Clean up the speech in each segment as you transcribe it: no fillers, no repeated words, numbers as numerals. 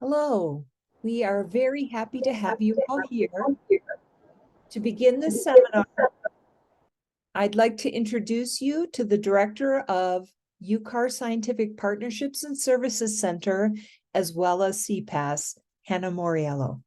Hello, we are very happy to have you all here. To begin this seminar, I'd like to introduce you to the Director of UCAR Scientific Partnerships and Services Center, as well as CPAESS, Hannah Moriello.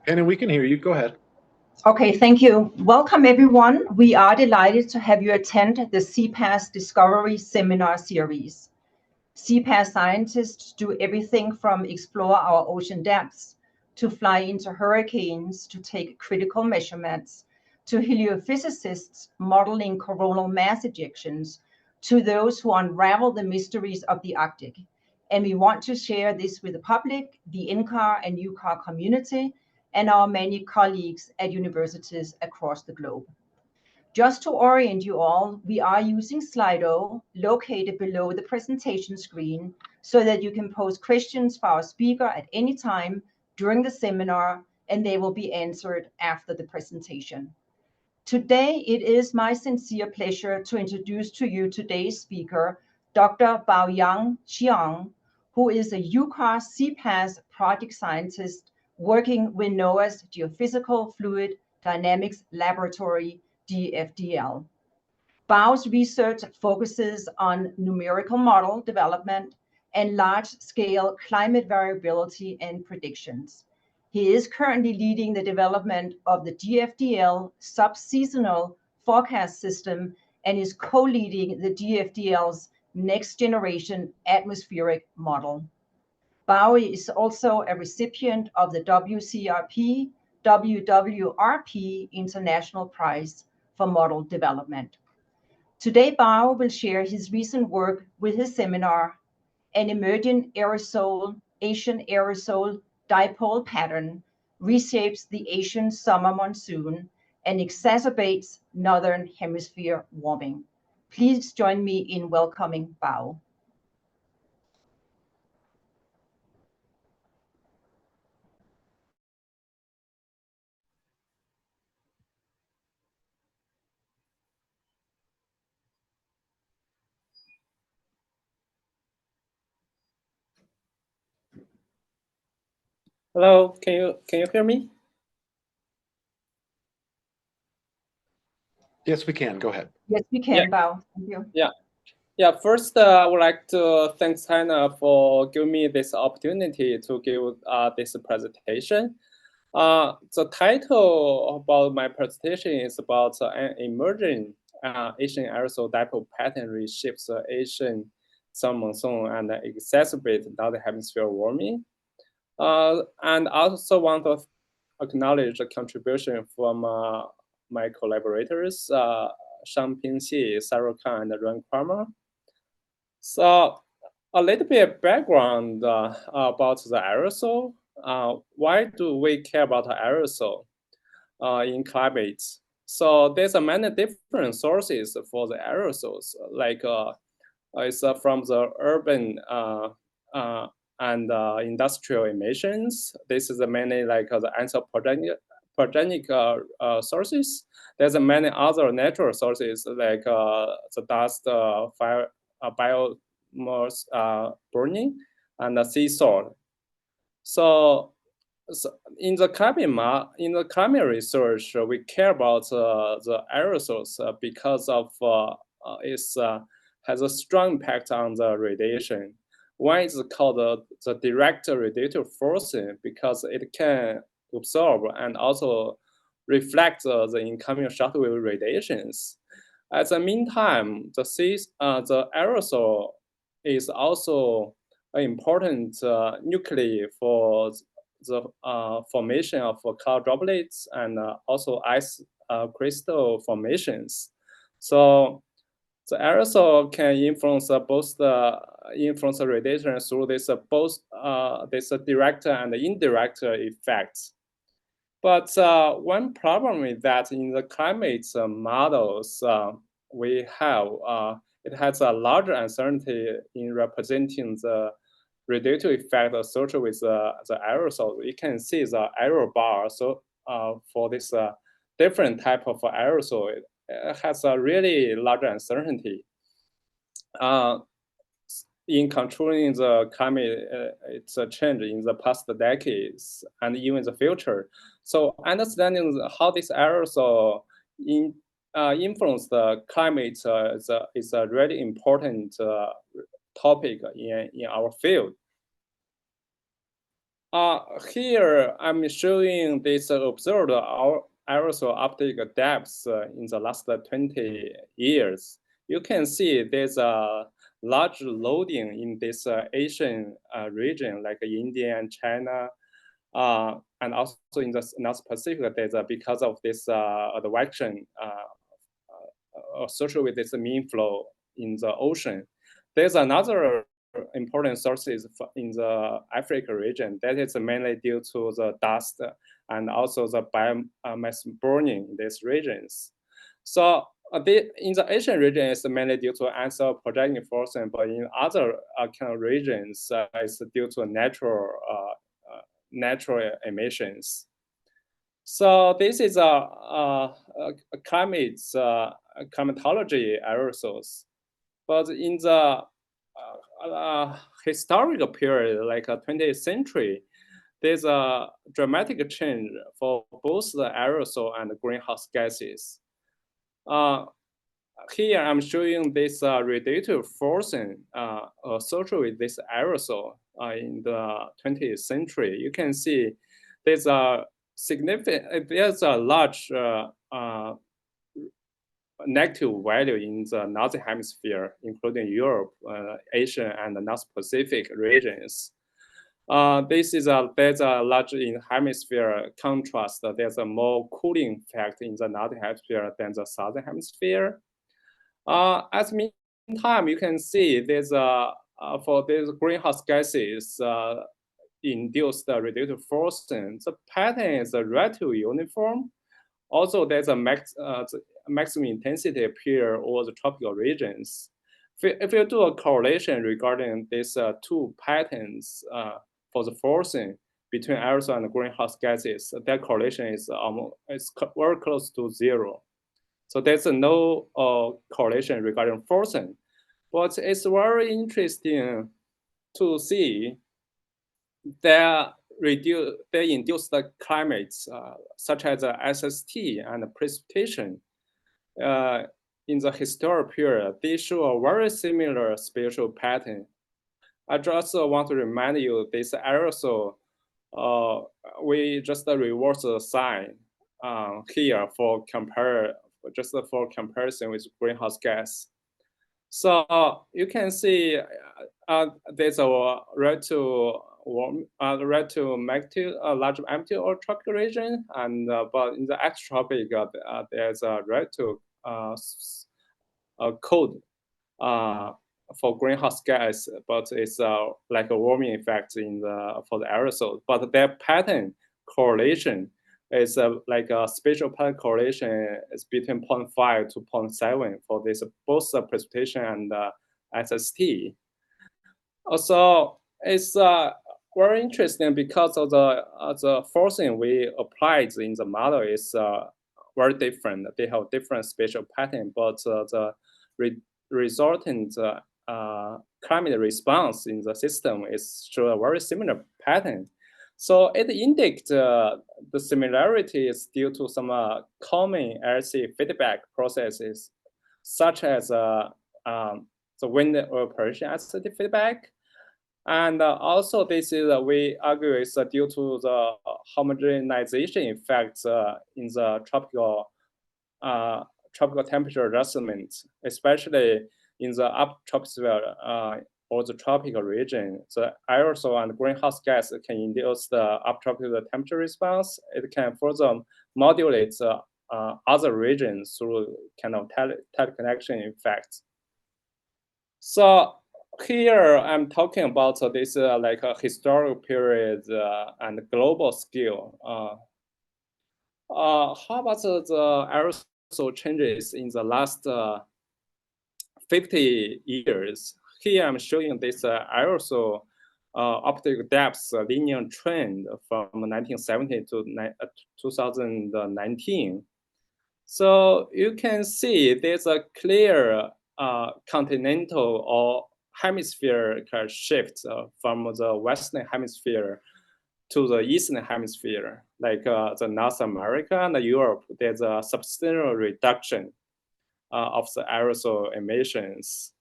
Hannah, we can hear you. Go ahead. Okay, thank you. Welcome, everyone. We are delighted to have you attend the CPAESS Discovery Seminar Series. CPAESS scientists do everything from explore our ocean depths, to fly into hurricanes, to take critical measurements, to heliophysicists modeling coronal mass ejections, to those who unravel the mysteries of the Arctic. And we want to share this with the public, the NCAR and UCAR community, and our many colleagues at universities across the globe. Just to orient you all, we are using Slido located below the presentation screen so that you can pose questions for our speaker at any time during the seminar, and they will be answered after the presentation. Today, it is my sincere pleasure to introduce to you today's speaker, Dr. Baoqiang Xiang, who is a UCAR CPAESS Project Scientist working with NOAA's Geophysical Fluid Dynamics Laboratory, GFDL. Bao's research focuses on numerical model development and large-scale climate variability and predictions. He is currently leading the development of the GFDL subseasonal forecast system and is co-leading the GFDL's next generation atmospheric model. Bao is also a recipient of the WCRP, WWRP International Prize for Model Development. Today, Bao will share his recent work with his seminar, An Emerging Asian Aerosol Dipole Pattern Reshapes the Asian Summer Monsoon and Exacerbates Northern Hemisphere Warming. Please join me in welcoming Bao. Hello, can you hear me? Yes, we can. Go ahead. Yes, we can, Bao. Thank you. Yeah. First, I would like to thank Hannah for giving me this opportunity to give this presentation. The title about my presentation is about an emerging Asian aerosol dipole pattern reshapes the Asian summer monsoon and exacerbates northern hemisphere warming. And I also want to acknowledge the contribution from my collaborators, Shangping Xi, Sarah Khan, and Ran Kwarma. So a little bit of background about the aerosol. Why do we care about aerosol in climate? So there's many different sources for the aerosols, like it's from the urban and industrial emissions. This is mainly like the anthropogenic sources. There's many other natural sources like the dust, fire, biomass burning, and the sea salt. So in the climate research, we care about the aerosols because of it has a strong impact on the radiation. One is called the direct radiative force because it can absorb and also reflect the incoming shortwave radiations. At the meantime, the aerosol is also an important nuclei for the formation of cloud droplets and also ice crystal formations. So The aerosol can influence both the radiation through this both this direct and indirect effects. But one problem is that in the climate models we have, it has a larger uncertainty in representing the radiative effect associated with the aerosol. You can see the arrow bar. So for this different type of aerosol, it has a really large uncertainty. In controlling the climate, it's a change in the past decades and even the future. So understanding how this aerosol influence the climate is a really important topic in our field. Here I'm showing this observed our aerosol uptake depths in the last 20 years. You can see there's a large loading in this Asian region, like India and China, and also in the North Pacific. There's because of this advection associated with this mean flow in the ocean. There's another important sources in the Africa region that is mainly due to the dust and also the biomass burning in these regions. So in the Asian region, it's mainly due to ancestral projecting force, but in other kind of regions, it's due to natural emissions. So this is a climatology aerosols, but in the historical period, like 20th century, there's a dramatic change for both the aerosol and the greenhouse gases. Here I'm showing this radiative forcing associated with this aerosol in the 20th century. You can see there's a large negative value in the northern hemisphere, including Europe, Asia, and the North Pacific regions. There's a large in hemisphere contrast. There's a more cooling effect in the northern hemisphere than the southern hemisphere. At the meantime, you can see there's for these greenhouse gases induced radiative forcing, the pattern is relatively uniform. Also, there's a maximum intensity appear over the tropical regions. If you do a correlation regarding these two patterns for the forcing between aerosol and greenhouse gases, that correlation is very close to zero. So there's no correlation regarding forcing. But it's very interesting to see that they induce the climates such as SST and precipitation in the historical period. They show a very similar spatial pattern. I just want to remind you this aerosol, we just reverse the sign here for comparison with greenhouse gas. So you can see there's a red to magnitude, a large amplitude or tropical region, and but in the extratropic there's a red to cold for greenhouse gas, but it's like a warming effect for the aerosol. But their pattern correlation is like a spatial pattern correlation is between 0.5 to 0.7 for this both precipitation and SST. Also, it's very interesting because of the forcing we applied in the model is very different. They have different spatial pattern, but the resultant climate response in the system is show a very similar pattern. So it indicates the similarity is due to some common LC feedback processes, such as the wind evaporation activity feedback. And also this is, we argue, is due to the homogenization effects in the tropical temperature adjustment, especially in the uptroposphere or the tropical region. The aerosol and greenhouse gas can induce the uptropical temperature response. It can further modulate other regions through kind of teleconnection effects. So here I'm talking about this like a historical period and global scale. How about the aerosol changes in the last 50 years? Here I'm showing this aerosol optical depth linear trend from 1970 to 2019. So you can see there's a clear continental or hemispheric shift from the Western hemisphere to the Eastern hemisphere, like the North America and Europe. There's a substantial reduction of the aerosol emissions.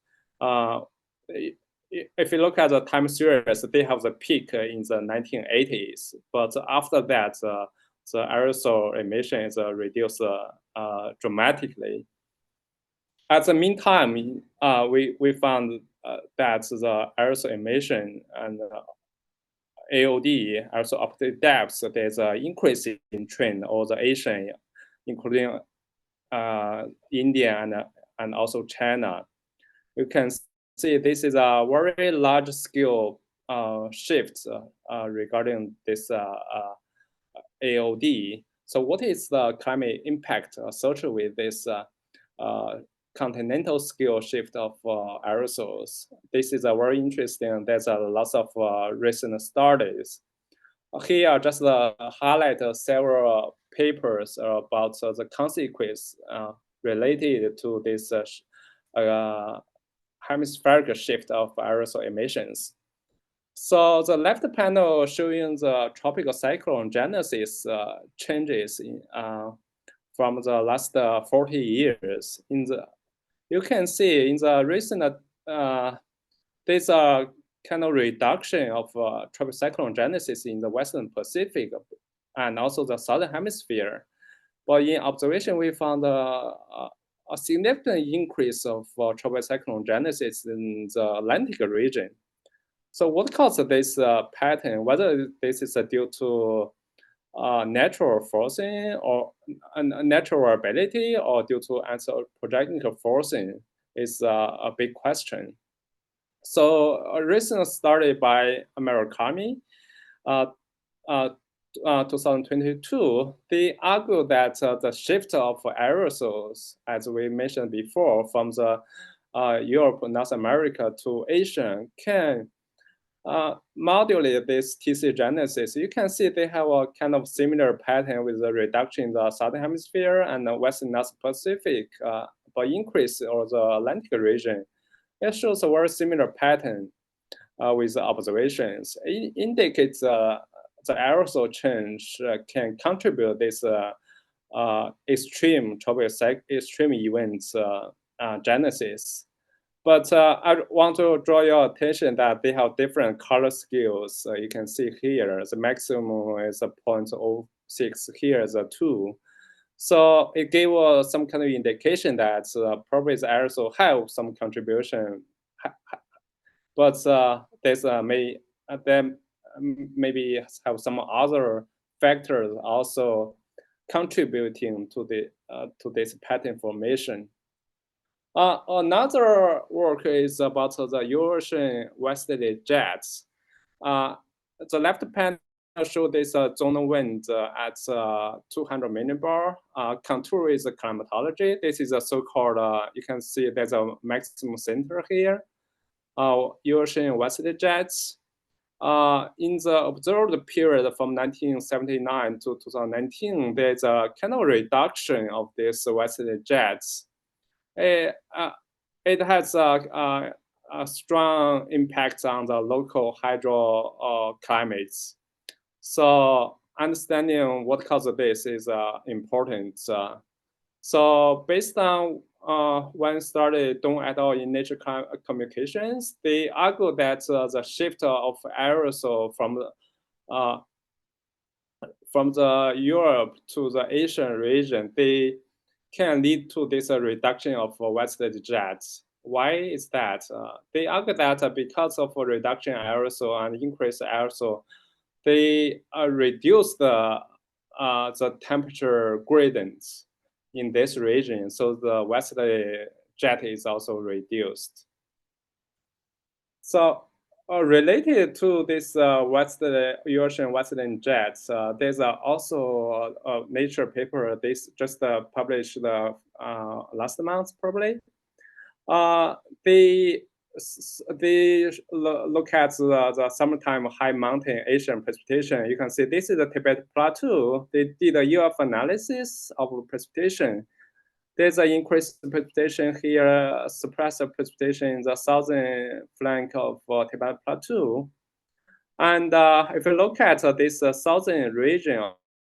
If you look at the time series, they have the peak in the 1980s, but after that, the aerosol emissions reduced dramatically. At the meantime, we found that the aerosol emission and AOD, also optic depth, there's an increase in trend all the Asian, including India and also China. You can see this is a very large scale shift regarding this AOD. So what is the climate impact associated with this continental scale shift of aerosols? This is a very interesting. There's a lot of recent studies. Here I just highlight several papers about the consequence related to this hemispheric shift of aerosol emissions. So the left panel showing the tropical cyclone genesis changes in, from the last 40 years. You can see in the recent, there's a kind of reduction of tropical cyclone genesis in the Western Pacific and also the Southern Hemisphere. But in observation, we found a significant increase of tropical cyclone genesis in the Atlantic region. So what caused this pattern, whether this is due to natural forcing or natural variability or due to anthropogenic forcing is a big question. So a recent study by Murakami, 2022, they argue that the shift of aerosols, as we mentioned before, from the Europe, North America to Asia can modulate this TC genesis. You can see they have a kind of similar pattern with the reduction in the Southern Hemisphere and the Western North Pacific, but increase or the Atlantic region. It shows a very similar pattern with the observations. It indicates the aerosol change can contribute this extreme events genesis. But I want to draw your attention that they have different color scales. You can see here, the maximum is a 0.06, here is a 2. So it gave some kind of indication that probably the aerosol have some contribution, but there's maybe have some other factors also contributing to this pattern formation. Another work is about the Eurasian westerly jets. The left panel shows this zonal wind at 200 millibar. Contour is the climatology. This is a so-called, you can see there's a maximum center here. Eurasian westerly jets. In the observed period from 1979 to 2019, there's a kind of reduction of these westerly jets. It has a strong impact on the local hydro climates. So understanding what causes this is important. So based on one study done at all in Nature Communications, they argue that the shift of aerosol from the Europe to the Asian region, they can lead to this reduction of westerly jets. Why is that? They argue that because of a reduction in aerosol and increased aerosol, they reduce the temperature gradients in this region, so the westerly jet is also reduced. So related to this Western Eurasian Western jets, there's also a Nature paper this just published last month probably. They look at the summertime high mountain Asian precipitation. You can see this is the Tibet Plateau. They did a year of analysis of precipitation. There's an increased precipitation here, suppressed precipitation in the southern flank of Tibet Plateau. And if you look at this southern region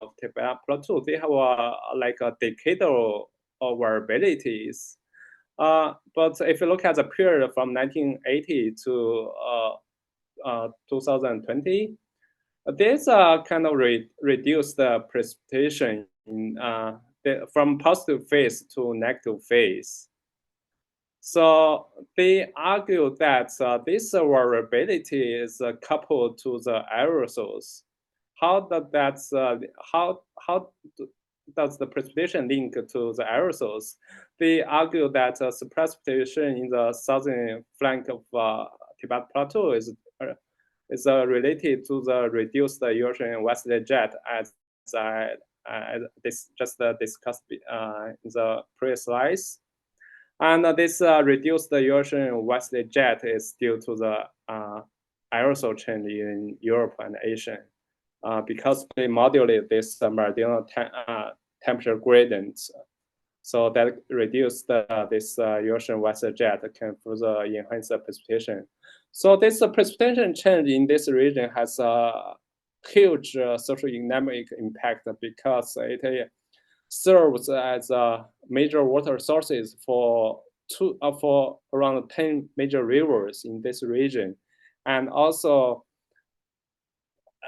of Tibet Plateau, they have like a decadal variabilities. But if you look at the period from 1980 to 2020, there's a kind of reduced precipitation in, from positive phase to negative phase. So they argue that this variability is coupled to the aerosols. How does the precipitation link to the aerosols? They argue that precipitation in the southern flank of Tibet Plateau is related to the reduced Eurasian Western jet, as this just discussed in the previous slides. And this reduced Eurasian Western jet is due to the aerosol change in Europe and Asia, because they modulate this meridional temperature gradients. So that reduced this Eurasian Western jet can further enhance the precipitation. So this precipitation change in this region has a huge socioeconomic impact because it serves as major water sources for around 10 major rivers in this region, and also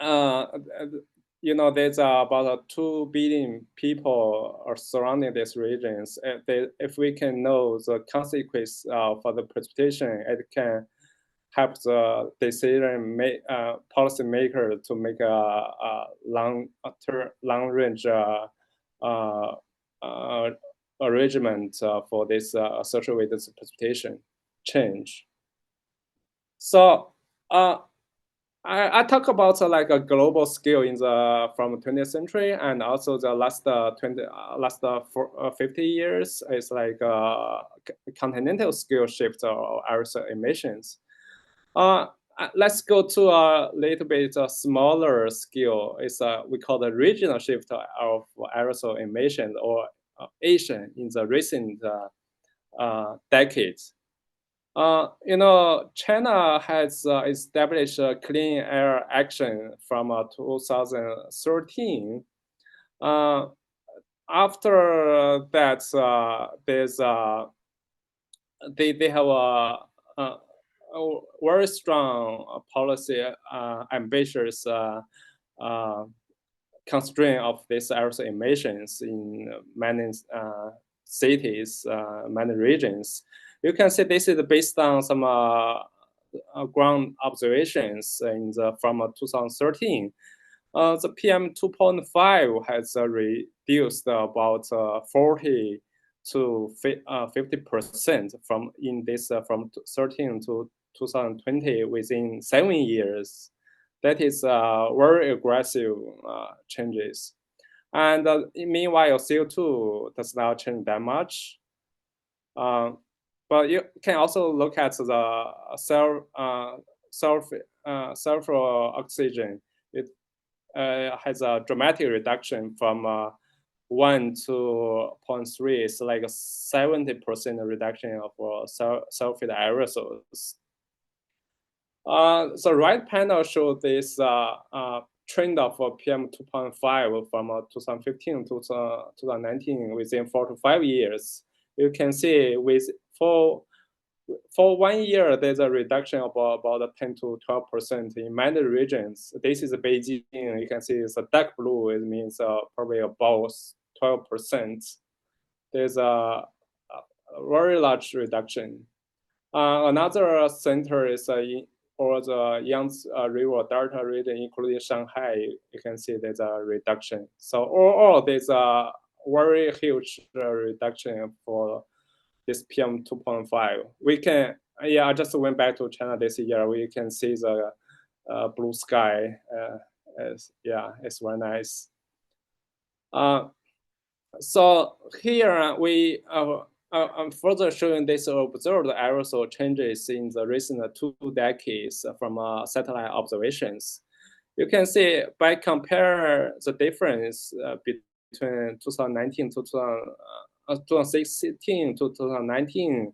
there's about 2 billion people are surrounding these regions. If we can know the consequence for the precipitation, it can help the policy maker to make a long-range arrangement for this associated with precipitation change. So I talk about like a global scale in the from 20th century, and also the last 50 years is like a continental scale shift of aerosol emissions. Let's go to a little bit smaller scale. It's we call the regional shift of aerosol emissions or Asian in the recent decades. China has established a clean air action from 2013. After that, there's they have a very strong policy, ambitious constraint of these aerosol emissions in many cities, many regions. You can see this is based on some ground observations from 2013. The PM 2.5 has reduced about 40 to 50% from 13 to 2020 within 7 years. That is very aggressive changes. And meanwhile, CO2 does not change that much. But you can also look at the sulfur oxygen. It has a dramatic reduction from 1 to 0.3. It's like a 70% reduction of sulfate aerosols. The right panel shows this trend of PM 2.5 from 2015 to 2019 within 4 to 5 years. You can see for 1 year, there's a reduction of about 10 to 12% in many regions. This is Beijing. You can see it's a dark blue. It means probably about 12%. There's a very large reduction. Another center is for the Yangtze River Delta region, including Shanghai. You can see there's a reduction. So overall, there's a very huge reduction for this PM 2.5. We can, yeah, I just went back to China this year. We can see the blue sky. It's very nice. So here I'm further showing this observed aerosol changes in the recent 2 decades from satellite observations. You can see by compare the difference between 2016 to 2019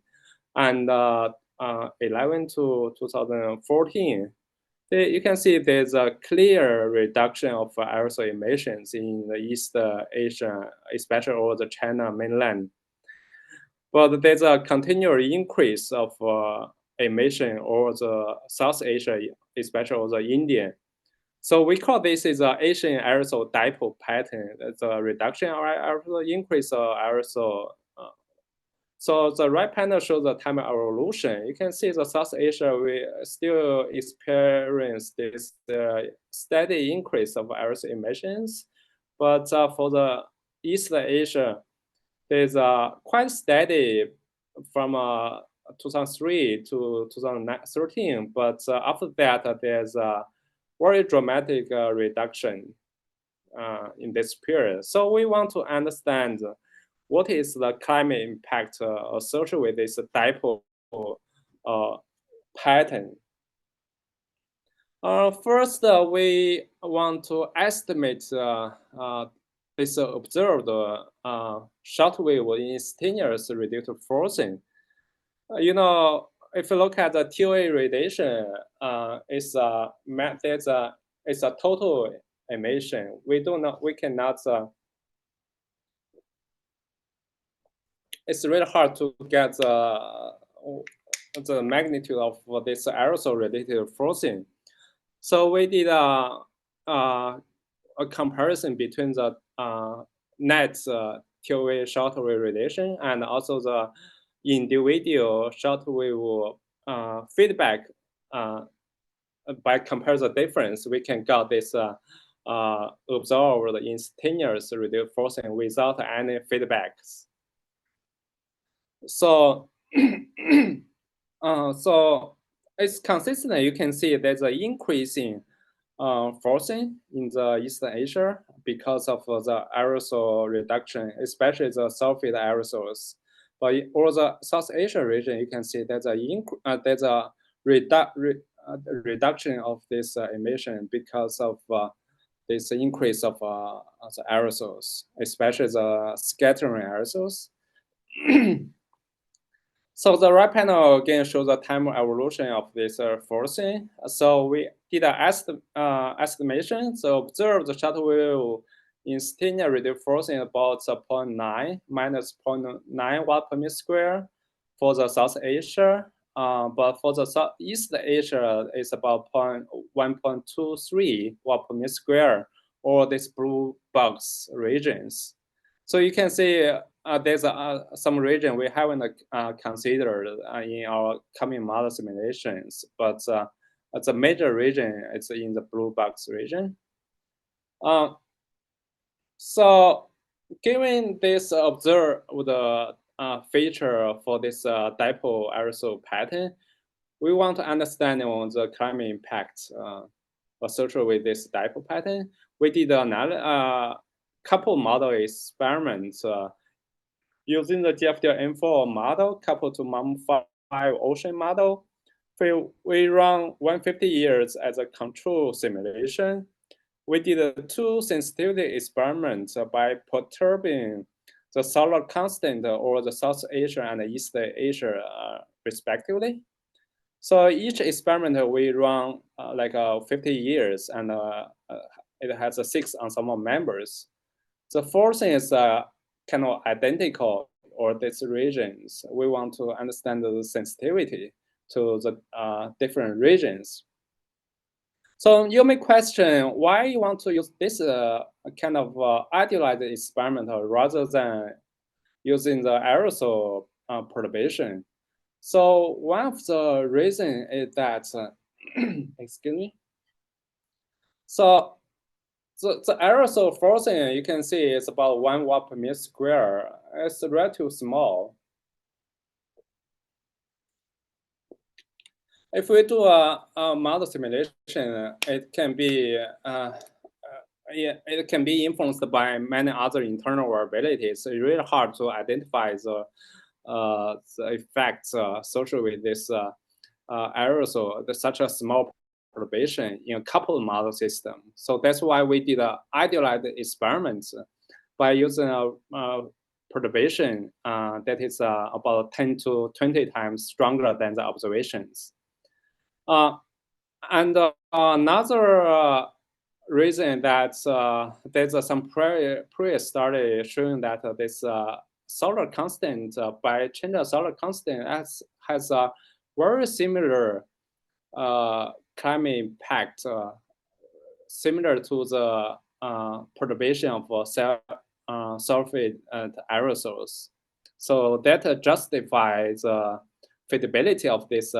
and 11 to 2014. You can see there's a clear reduction of aerosol emissions in the East Asia, especially over the China mainland. But there's a continual increase of emission over the South Asia, especially over the India. So we call this is an Asian aerosol dipole pattern. It's a reduction of aerosol, increase of aerosol. So the right panel shows the time evolution. You can see the South Asia, we still experience this steady increase of aerosol emissions. But for the East Asia, there's quite steady from 2003 to 2013. But after that, there's a very dramatic reduction in this period. So we want to understand what is the climate impact associated with this dipole pattern. First, we want to estimate this observed shortwave instantaneous radiative forcing. You know, if you look at the TOA radiation, it's a total emission. We cannot. It's really hard to get the magnitude of this aerosol radiative forcing. So we did a comparison between the net TOA shortwave radiation and also the individual shortwave feedback. By compare the difference, we can get this observed instantaneous radiative forcing without any feedbacks. So, so it's consistent. You can see there's an increase in forcing in the Eastern Asia because of the aerosol reduction, especially the sulfate aerosols. But in all the South Asia region, you can see there's a reduction of this emission because of this increase of the aerosols, especially the scattering aerosols. So the right panel again shows the time evolution of this forcing. So we did an estimation. So observe the shortwave instantaneous radiative forcing about 0.9 minus 0.9 watt per meter square for the South Asia. But for the Southeast Asia, it's about 1.23 watt per meter square, or these blue box regions. So you can see there's some region we haven't considered in our coming model simulations, but it's a major region. It's in the blue box region. So given this observed feature for this dipole aerosol pattern, we want to understand the climate impact associated with this dipole pattern. We did another couple model experiments using the GFDL M4 model coupled to MOM5 ocean model. We run 150 years as a control simulation. We did 2 sensitivity experiments by perturbing the solar constant over the South Asia and East Asia respectively. So each experiment we run like 50 years, and it has 6 ensemble members. The forcing is kind of identical or these regions. We want to understand the sensitivity to the different regions. So you may question why you want to use this kind of idealized experiment rather than using the aerosol perturbation. So one of the reasons is that, excuse me. So the aerosol forcing, you can see it's about 1 watt per meter square. It's relatively small. If we do a model simulation, it can be it can be influenced by many other internal variabilities. It's really hard to identify the effects associated with this aerosol, such a small perturbation in a coupled model system. So that's why we did idealized experiments by using a perturbation that is about 10 to 20 times stronger than the observations. And another reason that there's some previous study showing that this solar constant by change of solar constant has a very similar climate impact, similar to the perturbation of sulfate aerosols. So that justifies the feasibility of this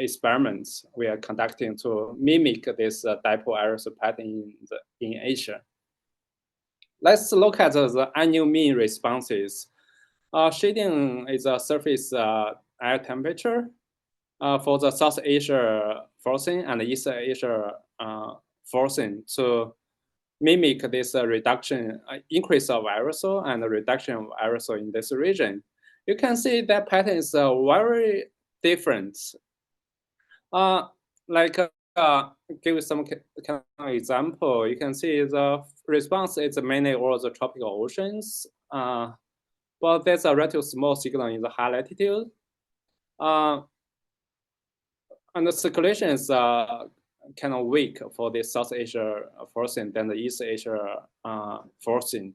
experiments we are conducting to mimic this dipole aerosol pattern in Asia. Let's look at the annual mean responses. Shading is a surface air temperature for the South Asia forcing and East Asia forcing to mimic this reduction, increase of aerosol and reduction of aerosol in this region. You can see that pattern is very different. Give some kind of example. You can see the response is mainly all the tropical oceans, but there's a relatively small signal in the high latitude. And the circulation is kind of weak for the South Asia forcing than the East Asia forcing.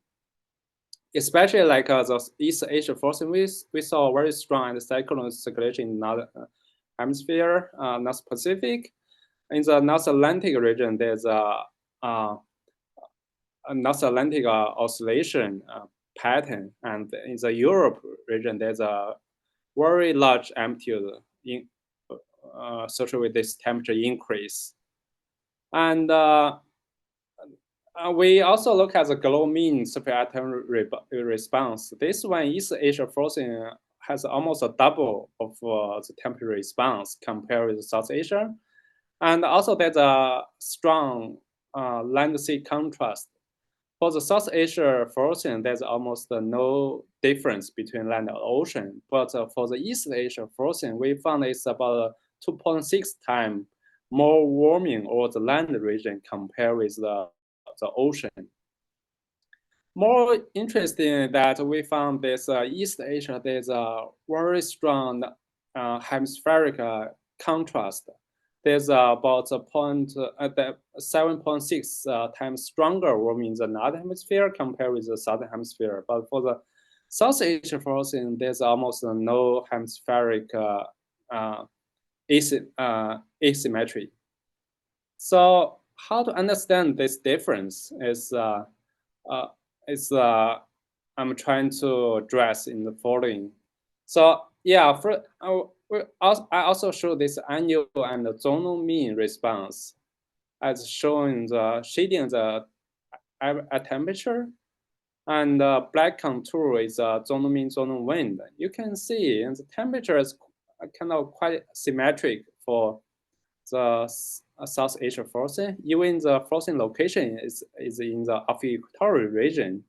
Especially like the East Asia forcing, we saw very strong anticyclone circulation in the hemisphere, North Pacific. In the North Atlantic region, there's a North Atlantic oscillation pattern, and in the Europe region, there's a very large amplitude in associated with this temperature increase. And we also look at the global mean surface response. This one, East Asia forcing has almost a double of the temperature response compared with South Asia. And also there's a strong land-sea contrast. For the South Asia forcing, there's almost no difference between land and ocean. But for the East Asia forcing, we found it's about 2.6 times more warming over the land region compared with the ocean. More interesting that we found this East Asia, there's a very strong hemispheric contrast. There's about 7.6 times stronger warming in the northern hemisphere compared with the southern hemisphere. But for the South Asia forcing, there's almost no hemispheric asymmetry. So how to understand this difference is I'm trying to address in the following. So yeah, I also show this annual and the zonal mean response as showing the shading the temperature, and the black contour is zonal mean, zonal wind. You can see and the temperature is kind of quite symmetric for the South Asia forcing. Even the forcing location is in the equatorial region.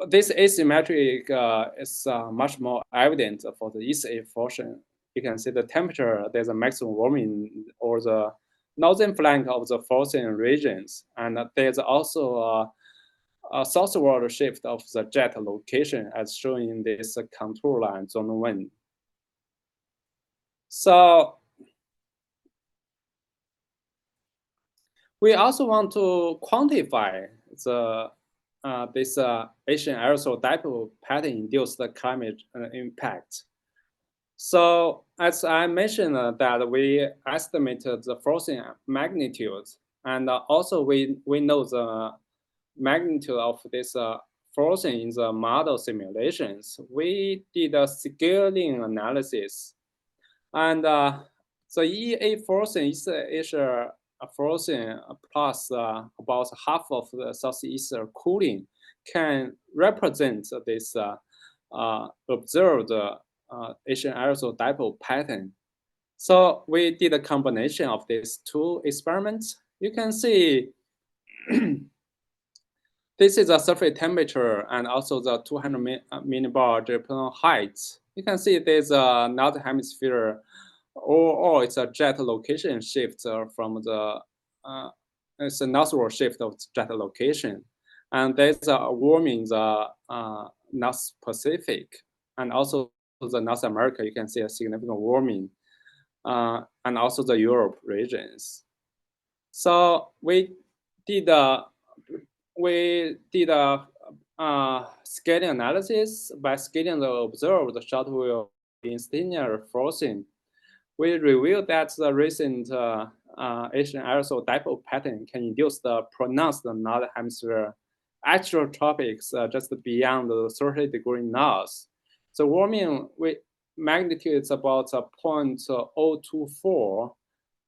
This asymmetric is much more evident for the East Asia forcing. You can see the temperature, there's a maximum warming or the northern flank of the forcing regions. And there's also a southward shift of the jet location as shown in this contour line, zonal wind. So we also want to quantify the this Asian aerosol dipole pattern induced climate impact. So as I mentioned that we estimated the forcing magnitude, and also we know the magnitude of this forcing in the model simulations. We did a scaling analysis, and the EA forcing East Asia forcing plus about half of the Southeast cooling can represent this observed Asian aerosol dipole pattern. So we did a combination of these two experiments. You can see this is the surface temperature and also the 200 millibar Geophysical height. You can see there's a northern hemisphere, or it's a jet location shift from the it's a northward shift of jet location, and there's a warming in the North Pacific, and also the North America. You can see a significant warming, and also the Europe regions. So we did a scaling analysis by scaling the observed short wave instantaneous forcing. We revealed that the recent Asian aerosol dipole pattern can induce the pronounced northern hemisphere actual tropics just beyond the 30-degree north. So warming magnitude is about 0.024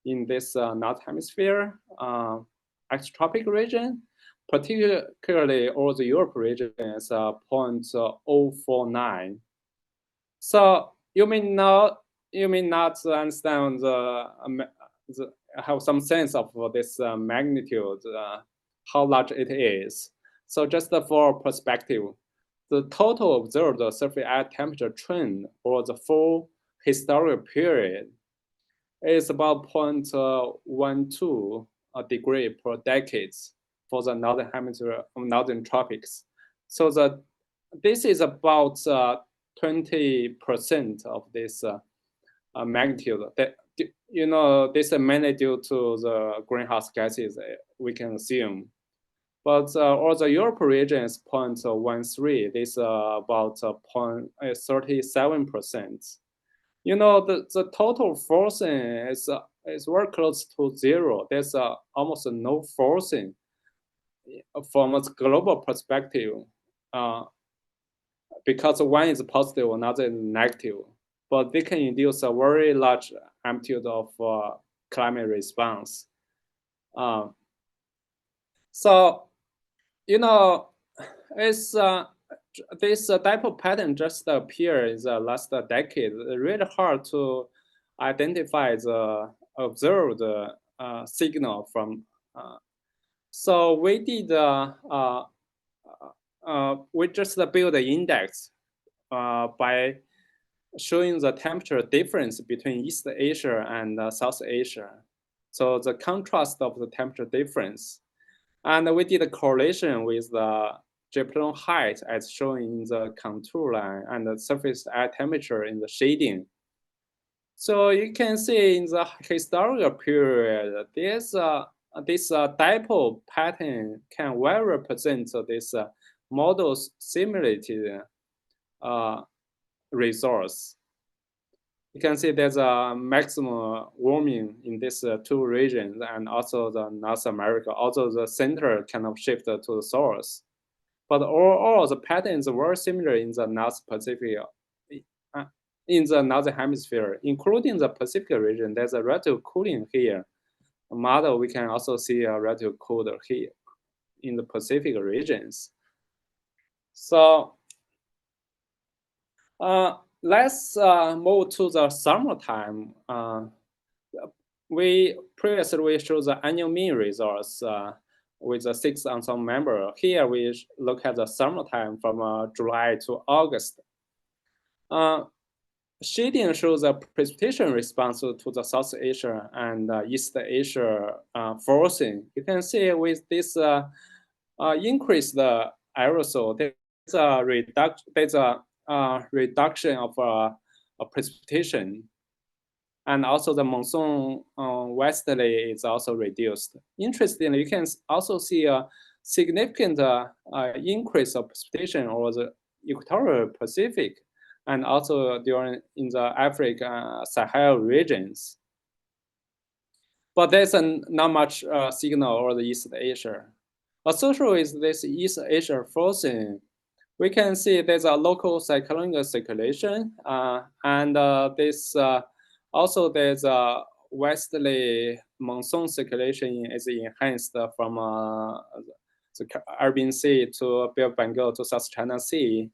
in this north hemisphere extratropic region. Particularly, all the Europe region is 0.049. So you may not understand have some sense of this magnitude, how large it is. So just for perspective, the total observed surface air temperature trend for the full historical period is about 0.12 degree per decades for the northern hemisphere, northern tropics. So this is about 20% of this magnitude. That, you know, this is mainly due to the greenhouse gases we can assume. But all the Europe region is 0.13. This is about 0.37%. You know, the total forcing is very close to zero. There's almost no forcing from a global perspective, because one is positive, another is negative. But they can induce a very large amplitude of climate response. So, you know, it's this dipole pattern just appeared in the last decade. It's really hard to identify the observed signal from. So we did we just built the index by showing the temperature difference between East Asia and South Asia. So the contrast of the temperature difference. And we did a correlation with the Geophysical height as shown in the contour line and the surface air temperature in the shading. So you can see in the historical period, this dipole pattern can well represent this model's similarity resource. You can see there's a maximum warming in these two regions and also the North America. Also the center kind of shifted to the source. But overall, the patterns are very similar in the North Pacific, in the Northern Hemisphere, including the Pacific region. There's a relative cooling here. A model, we can also see a relative colder here in the Pacific regions. So let's move to the summertime. We previously showed the annual mean results with the 6 ensemble member. Here we look at the summertime from July to August. Shading shows the precipitation response to the South Asia and East Asia forcing. You can see with this increased aerosol, there's a reduction of precipitation. And also the monsoon westerly is also reduced. Interestingly, you can also see a significant increase of precipitation over the equatorial Pacific and also in the Africa Sahel regions. But there's not much signal over the East Asia. Associated with this East Asia forcing, we can see there's a local cyclonic circulation, and also there's a westerly monsoon circulation is enhanced from the Arabian Sea to Bay of Bengal to South China Sea.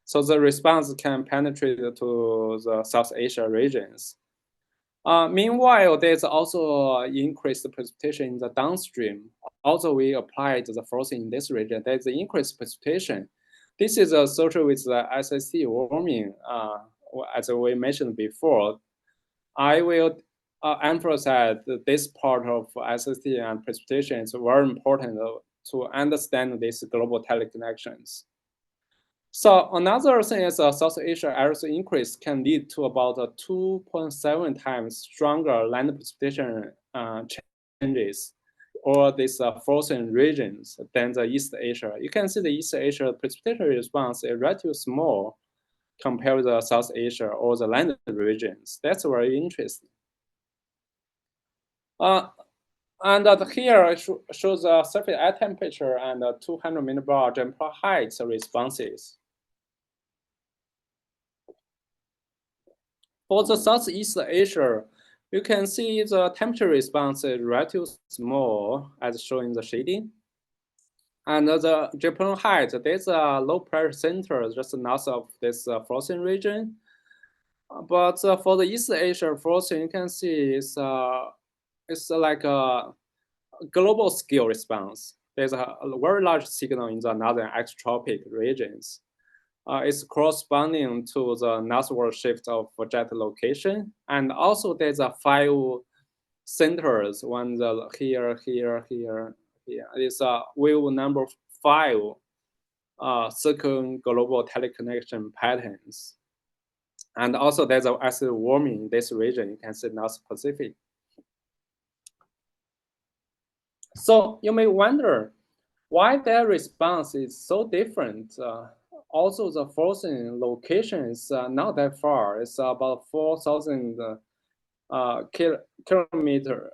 So the response can penetrate to the South Asia regions. Meanwhile, there's also increased precipitation in the downstream. Although we applied the forcing in this region, there's increased precipitation. This is associated with the SST warming, as we mentioned before. I will emphasize that this part of SST and precipitation is very important to understand these global teleconnections. So another thing is South Asia aerosol increase can lead to about 2.7 times stronger land precipitation changes or these frozen regions than the East Asia. You can see the East Asia precipitation response is relatively small compared with the South Asia or the land regions. That's very interesting. And here shows the surface air temperature and 200 millibar jump height responses. For the Southeast Asia, you can see the temperature response is relatively small, as shown in the shading. And the Japan height, there's a low pressure center just north of this frozen region. But for the East Asia frozen, you can see it's like a global scale response. There's a very large signal in the northern extratropic regions. It's corresponding to the northward shift of jet location. And also there's a 5 centers, one here. It's wave number 5 circumglobal teleconnection patterns. And also there's a acid warming in this region. You can see North Pacific. So you may wonder why their response is so different. Also, the frozen location is not that far. It's about 4,000 kilometers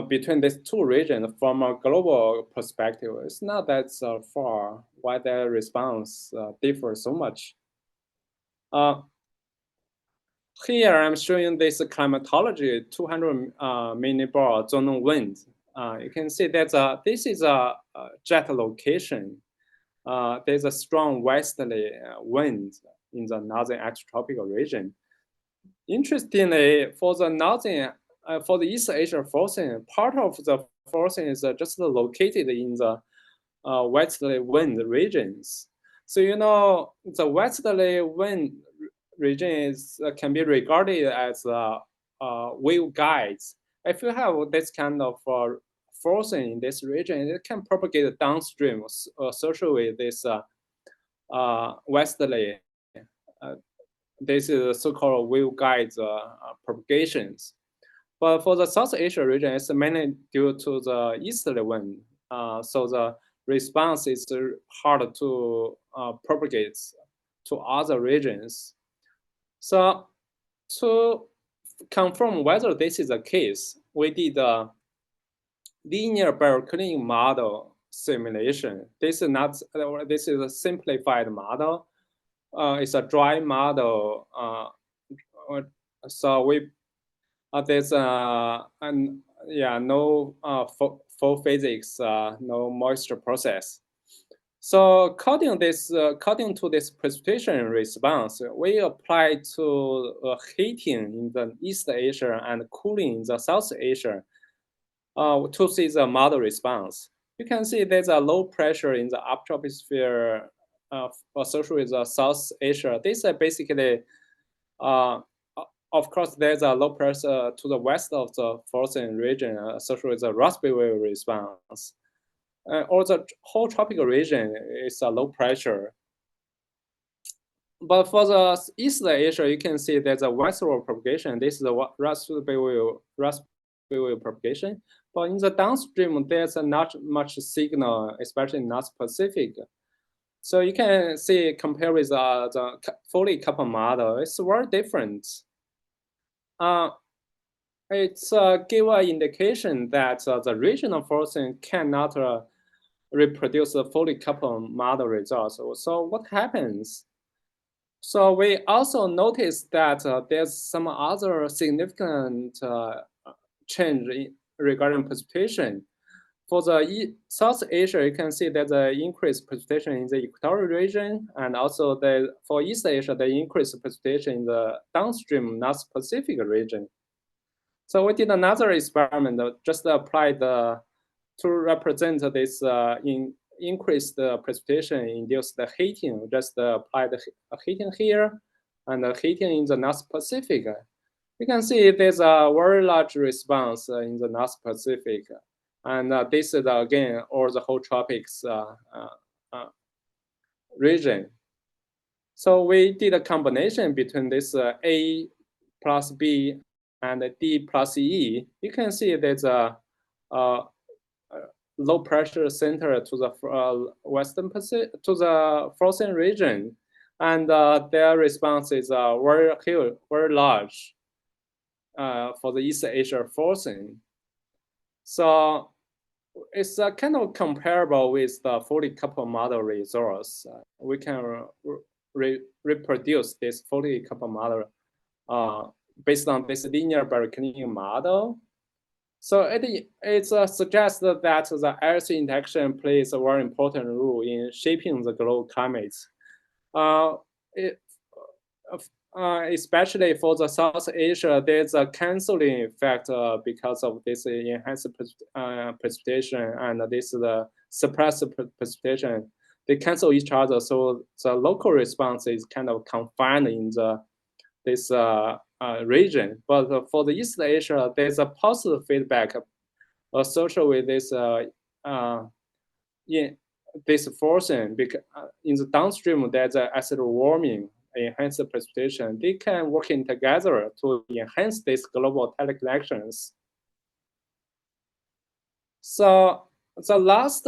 between these two regions. From a global perspective, it's not that far. Why their response differs so much? Here I'm showing this climatology 200 millibar zonal wind. You can see that this is a jet location. There's a strong westerly wind in the northern extratropical region. Interestingly, for the northern, for the East Asia frozen, part of the frozen is just located in the westerly wind regions. So you know the westerly wind region can be regarded as wave guides. If you have this kind of frozen in this region, it can propagate downstream associated with this westerly. This is so-called wave guides propagations. But for the South Asia region, it's mainly due to the easterly wind. So the response is hard to propagate to other regions. So to confirm whether this is the case, we did a linear barocooling model simulation. This is not. This is a simplified model. It's a dry model. So we there's no full physics, no moisture process. So according to this precipitation response, we applied to heating in the East Asia and cooling in the South Asia to see the model response. You can see there's a low pressure in the uptroposphere associated with the South Asia. This is basically, of course, there's a low pressure to the west of the frozen region associated with the raspberry wave response. Or the whole tropical region is a low pressure. But for the East Asia, you can see there's a westward propagation. This is a raspberry wave propagation. But in the downstream, there's not much signal, especially in North Pacific. So you can see, compare with the fully coupled model, it's very different. It's give an indication that the regional frozen cannot reproduce the fully coupled model results. So what happens? So we also noticed that there's some other significant change regarding precipitation. For the South Asia, you can see there's an increased precipitation in the equatorial region, and also for East Asia, the increased precipitation in the downstream North Pacific region. So we did another experiment that just applied to represent this increased precipitation induced the heating. Just apply the heating here and the heating in the North Pacific. You can see there's a very large response in the North Pacific. And this is again, all the whole tropics region. So we did a combination between this A plus B and D plus E. You can see there's a low pressure center to the Western Pacific, to the frozen region. And their response is very large for the East Asia frozen. So it's kind of comparable with the Foley couple model results. We can reproduce this Foley couple model based on this linear baroclining model. So it suggests that the aerosol interaction plays a very important role in shaping the global climates. Especially for the South Asia, there's a canceling effect because of this enhanced precipitation and this suppressed precipitation. They cancel each other, so the local response is kind of confined in this region. But for the East Asia, there's a positive feedback associated with this this forcing, because in the downstream there's acid warming, enhance the precipitation. They can working together to enhance these global teleconnections. So the last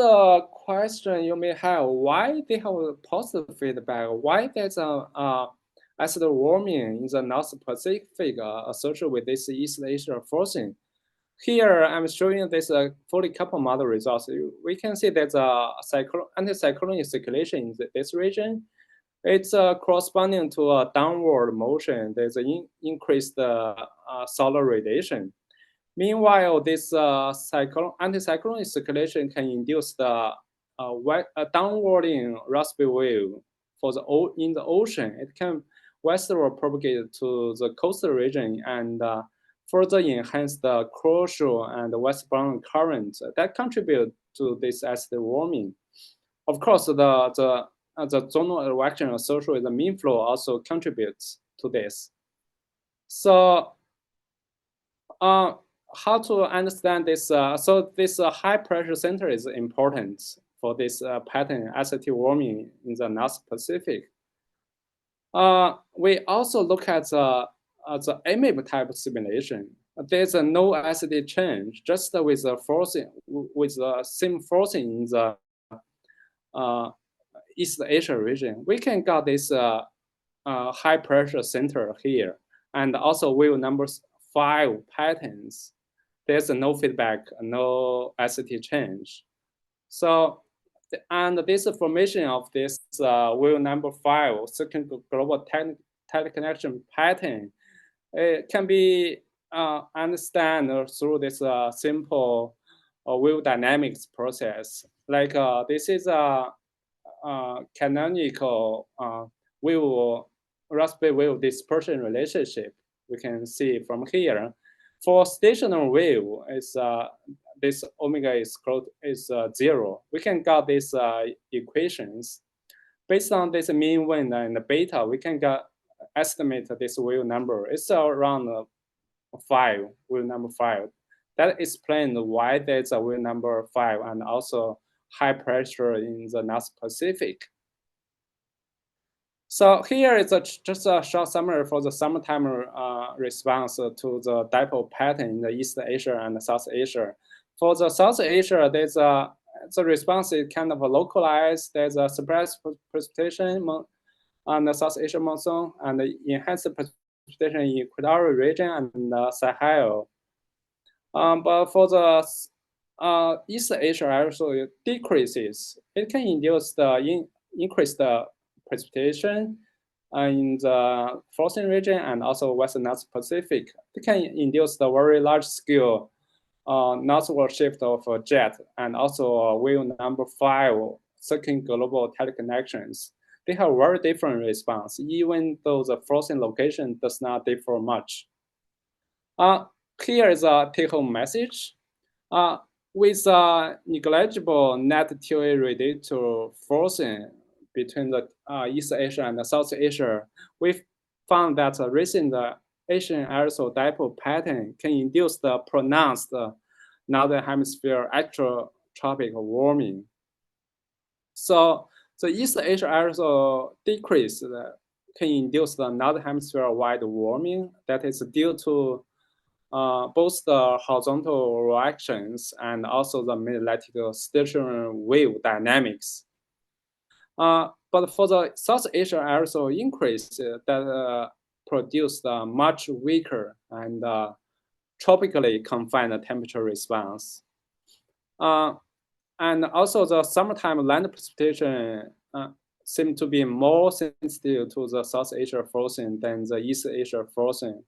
question you may have, why they have a positive feedback? Why there's acid warming in the North Pacific associated with this East Asia forcing? Here I'm showing this Foley couple model results. We can see there's a anticyclonic circulation in this region. It's corresponding to a downward motion. There's an increased solar radiation. Meanwhile, this anticyclonic circulation can induce the downwarding raspberry wave in the ocean. It can westward propagate to the coastal region and further enhance the crucial and westbound current that contribute to this acid warming. Of course, the zonal erection associated with the mean flow also contributes to this. So how to understand this? So this high pressure center is important for this pattern acid warming in the North Pacific. We also look at the AMIP type simulation. There's no acid change, just with the forcing, with the same forcing in the East Asia region. We can get this high pressure center here, and also wave number 5 patterns. There's no feedback, no acid change. So, and this formation of this wave number 5 second global teleconnection pattern, it can be understand through this simple wave dynamics process. Like this is a canonical wave raspberry wave dispersion relationship. We can see from here. For stationary wave, is this omega is 0. We can get these equations based on this mean wind and the beta. We can estimate this wave number. It's around 5, wave number 5. That explains why there's a wave number 5 and also high pressure in the North Pacific. So here is just a short summary for the summertime response to the dipole pattern in the East Asia and South Asia. For the South Asia, there's the response is kind of localized. There's a suppressed precipitation on the South Asian monsoon and enhanced precipitation in equatorial region and Sahel. But for the East Asia also decreases. It can induce the increased precipitation in the frozen region and also Western North Pacific. It can induce the very large scale northward shift of a jet, and also wave number 5, circling global teleconnections. They have very different response, even though the frozen location does not differ much. Here is a take-home message. With negligible net TOA radiator frozen between the East Asia and the South Asia, we found that the recent Asian aerosol dipole pattern can induce the pronounced northern hemisphere extratropic warming. So the East Asia aerosol decrease can induce the northern hemisphere wide warming that is due to both the horizontal reactions and also the mid-latitude stationary wave dynamics. But for the South Asia aerosol increase that produced a much weaker and tropically confined temperature response. And also the summertime land precipitation seem to be more sensitive to the South Asia frozen than the East Asia frozen.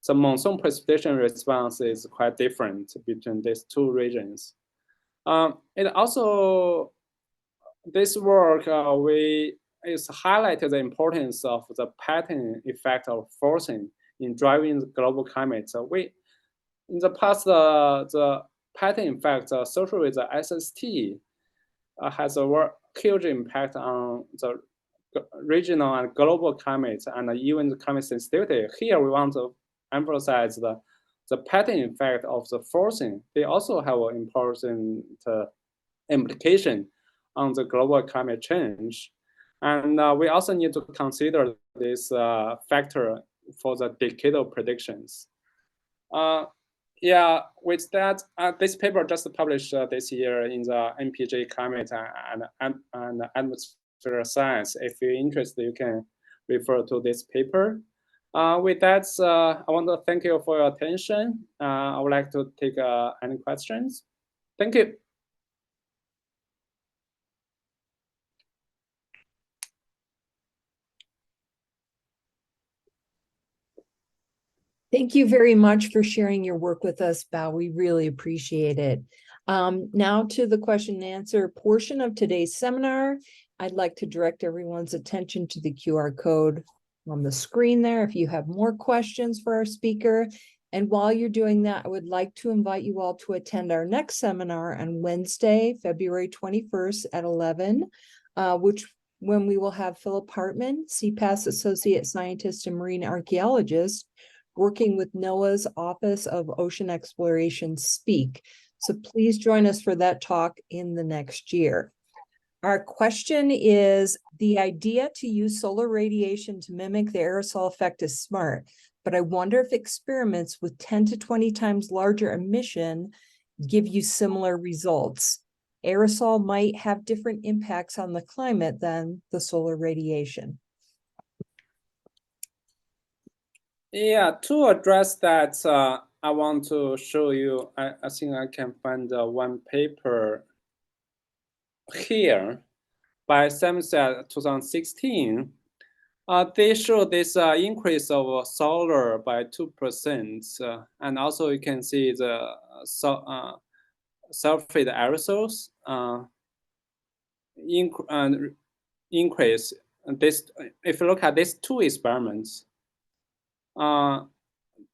The monsoon precipitation response is quite different between these two regions. It also, this work is highlighted the importance of the pattern effect of forcing in driving the global climate. So in the past, the pattern effect associated with the SST has a huge impact on the regional and global climate and even the climate sensitivity. Here we want to emphasize the pattern effect of the forcing. They also have an important implication on the global climate change. And we also need to consider this factor for the decadal predictions. Yeah, with that, this paper just published this year in the NPJ Climate and Atmospheric Science. If you're interested, you can refer to this paper. With that, I want to thank you for your attention. I would like to take any questions. Thank you. Thank you very much for sharing your work with us, Bao. We really appreciate it. Now to the question and answer portion of today's seminar. I'd like to direct everyone's attention to the QR code on the screen there if you have more questions for our speaker. And while you're doing that, I would like to invite you all to attend our next seminar on Wednesday, February 21st at 11, when we will have Philip Hartman, CPAESS Associate Scientist and Marine Archaeologist, working with NOAA's Office of Ocean Exploration speak. So please join us for that talk in the next year. Our question is, the idea to use solar radiation to mimic the aerosol effect is smart, but I wonder if experiments with 10 to 20 times larger emission give you similar results. Aerosol might have different impacts on the climate than the solar radiation. Yeah, to address that, I want to show you, I think I can find one paper here by Samsat 2016. They show this increase of solar by 2%. And also you can see the sulfate aerosols increase. This, if you look at these two experiments,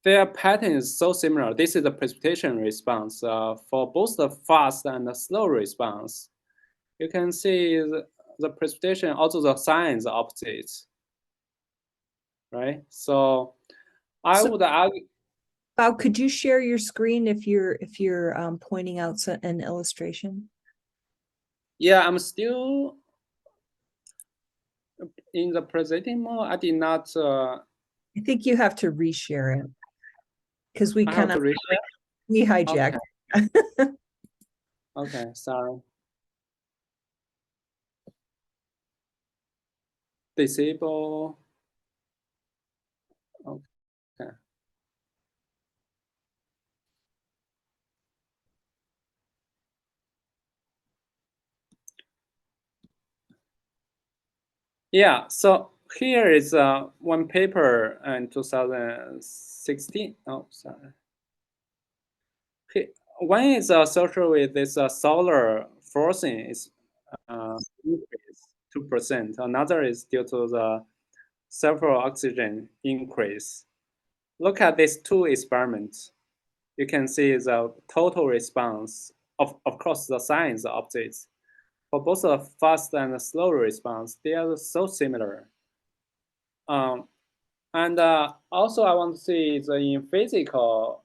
their pattern is so similar. This is the precipitation response for both the fast and the slow response. You can see the precipitation, also the signs are opposite, right? So I would argue. Bao, could you share your screen if you're pointing out an illustration? Yeah, I'm still in the presenting mode. I did not. I think you have to reshare it because we kind of hijacked. Okay. Okay, sorry. Disable. Okay. Yeah, so here is one paper in 2016. Oh, sorry. One is associated with this solar forcing is increase 2%. Another is due to the sulfur oxygen increase. Look at these two experiments. You can see the total response. Of course, the sign is opposite. For both the fast and the slow response, they are so similar. And also, I want to see in physical,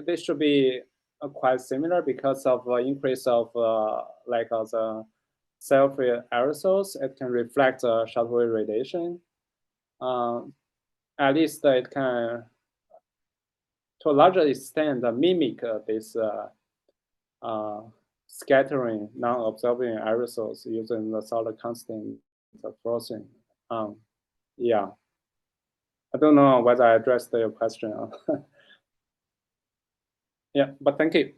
they should be quite similar because of increase of the sulfur aerosols. It can reflect shortwave radiation. At least it can, to a larger extent, mimic this scattering, non-absorbing aerosols using the solar constant forcing. Yeah, I don't know whether I addressed your question. Yeah, but thank you.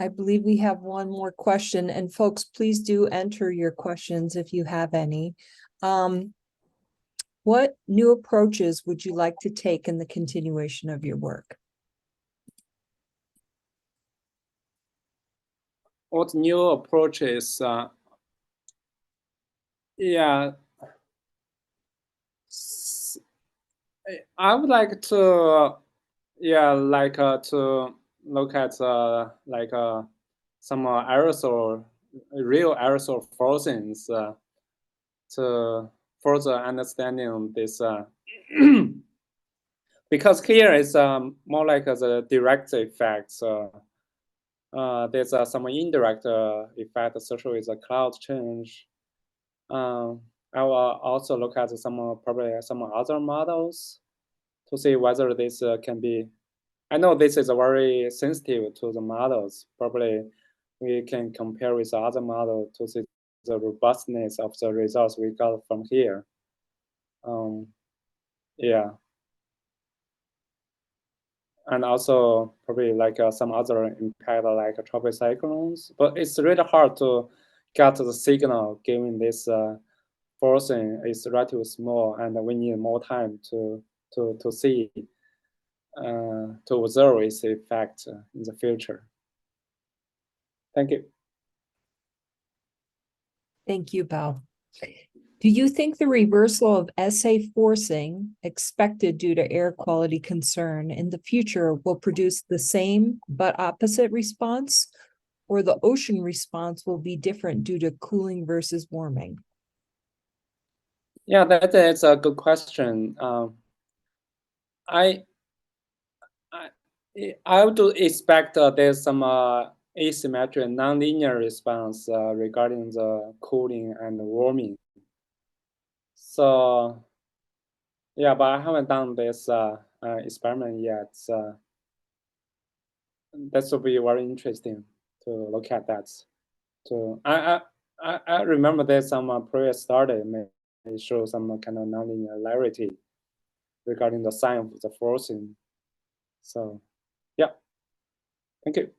I believe we have one more question, and folks, please do enter your questions if you have any. What new approaches would you like to take in the continuation of your work? What new approaches? Yeah, I would like to, to look at some aerosol, real aerosol forcings to further understanding this. Because here is more like the direct effects. There's some indirect effect associated with the cloud change. I will also look at probably some other models to see whether this can be. I know this is very sensitive to the models. Probably we can compare with the other model to see the robustness of the results we got from here. Yeah. And also probably some other impact like tropical cyclones, but it's really hard to get the signal given this forcing is relatively small, and we need more time to see, to observe its effect in the future. Thank you. Thank you, Bao. Do you think the reversal of SA forcing expected due to air quality concern in the future will produce the same but opposite response, or the ocean response will be different due to cooling versus warming? Yeah, that is a good question. I would expect there's some asymmetric nonlinear response regarding the cooling and warming. So yeah, but I haven't done this experiment yet. That would be very interesting to look at that. So I remember there's some previous study may show some kind of nonlinearity regarding the sign of the forcing. So yeah, thank you.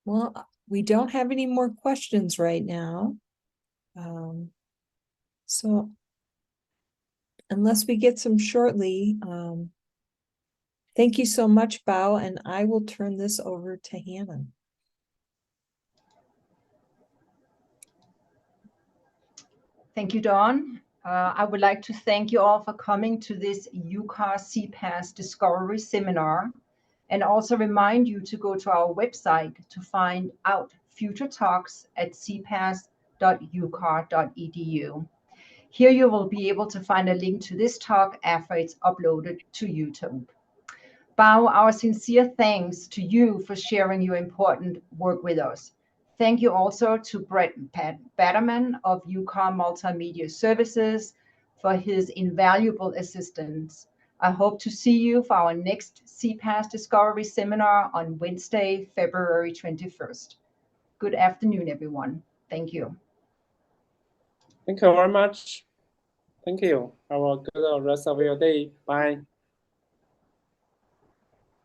Well, we don't have any more questions right now. So unless we get some shortly, thank you so much, Bao, and I will turn this over to Hannah. Thank you, Dawn. I would like to thank you all for coming to this UCAR-CPAESS Discovery Seminar, and also remind you to go to our website to find out future talks at cpaess.ucar.edu. Here you will be able to find a link to this talk after it's uploaded to YouTube. Bao, our sincere thanks to you for sharing your important work with us. Thank you also to Brett Batterman of UCAR Multimedia Services for his invaluable assistance. I hope to see you for our next CPAESS Discovery Seminar on Wednesday, February 21st. Good afternoon, everyone. Thank you. Thank you very much. Thank you. Have a good rest of your day. Bye.